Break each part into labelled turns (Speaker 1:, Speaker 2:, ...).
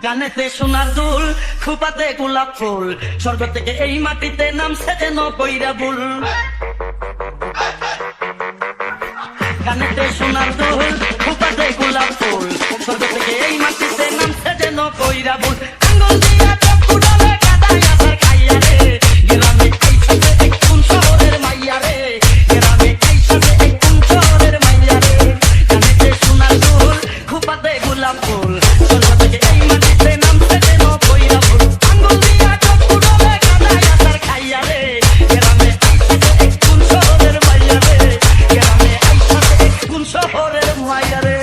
Speaker 1: কানেতে সোনার দুল, খোপাতে গোলাপ ফুল, স্বর্গ থেকে এই মাটিতে নামছে যেন কইরা ভুল। কানেতে সোনার দুল, খোপাতে গোলাপ ফুল, স্বর্গ থেকে এই মাটিতে নামছে যেন কইরা ভুল। আঙ্গুল দিয়া চক্ষু ডালে কাদায় আছাড় খাইয়া রে, গ্রামে আইসাছে এক কোন শহরের মাইয়া রে, গ্রামে আইসাছে এক কোন শহরের মাইয়া রে। কানেতে সোনার দুল, খোপাতে গোলাপ ফুল, স্বর্গ থেকে এই মাটিতে নামছে যেন কইরা ভুল। আঙ্গুল দিয়া চক্ষু ডালে কাদায় আছাড় খাইয়া রে, গ্রামে আইসাছে এক কোন শহরের মাইয়া রে, গ্রামে আইসাছে এক কোন শহরের মাইয়া রে।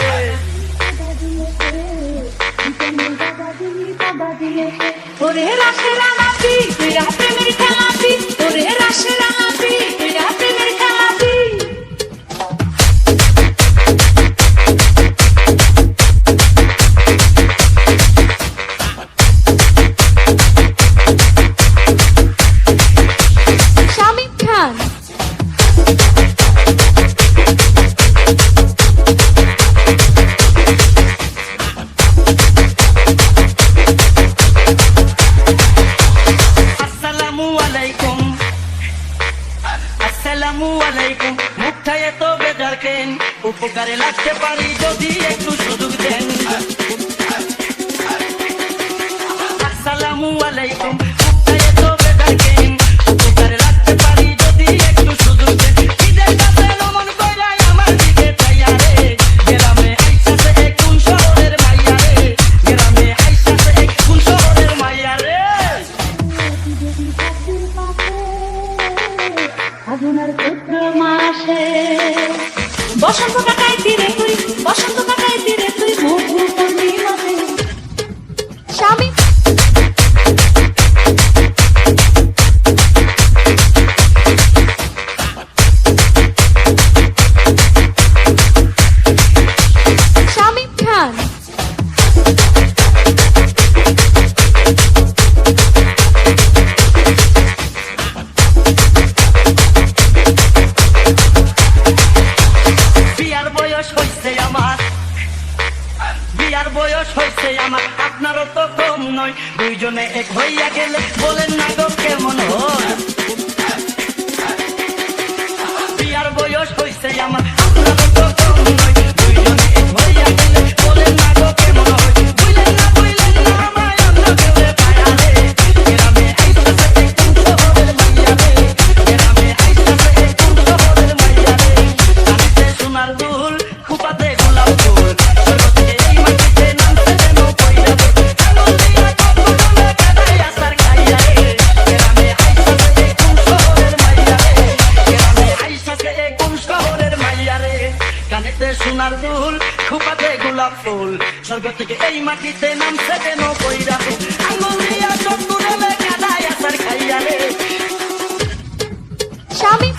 Speaker 2: ওরে রাশের আলাপি তুইরা প্রেমের খেলাপি, ওরে রাশের আলাপি তুইরা প্রেমের খেলাপি। শামিম খান
Speaker 1: আসসালামু আলাইকুম, আসসালামু আলাইকুম। মুখটা এত বেজার কেন, উপকারে লাগতে পারি যদি একটু সুযোগ দেন। আসসালামু আলাইকুম, মুখটা এত বেজার কেন, উপকারে লাগতে পারি যদি একটু সুযোগ দেন। ঈদের কাছে নমন কইরাই আমার দিকে চাইয়া রে, গ্রামে আইসাছে এক কোন শহরের মাইয়া রে, গ্রামে আইসাছে এক কোন শহরের মাইয়া রে।
Speaker 2: ফাগুনের চৈত্র মাসে বসন্ত কাটাই তীরে তুই, বসন্ত কাটাই তীরে তুই মধু পূর্ণিমাতে। শামিম শামিম খান
Speaker 1: বিয়ার বয়স হইছে আমার, বিয়ার বয়স হইছে আমার, আপনারও তো কম নয়। দুইজনে এক হইয়া গেলে বলেন না গো কেমন হয়। বিয়ার বয়স হইছে আমার, আপনারও তো কম নয়। দুইজনে এক হইয়া গেলে বলেন না গো কেমন হয়। বুঝলেন না আমায় অন্য কেউ পায়া রে, গ্রামে আইসাছে এক কোন শহরের মাইয়া রে, গ্রামে আইসাছে এক কোন শহরের মাইয়া রে। কানেতে সোনার দুল, খোপাতে গোলাপ ফুল, স্বর্গ থেকে এই মাটিতে নামছে যেন কইরা ভুল। আঙ্গুল দিয়া চক্ষু ডালে কাদায় আছাড় খাইয়া রে, গ্রামে আইসাছে এক কোন শহরের মাইয়া রে, গ্রামে আইসাছে এক কোন শহরের মাইয়া রে। কানেতে সোনার দুল, খোপাতে গোলাপ ফুল, স্বর্গ থেকে এই মাটিতে নামছে যেন কইরা ভুল। আঙ্গুল দিয়া চক্ষু ডালে কাদায় আছাড় খাইয়া রে।
Speaker 2: শামিম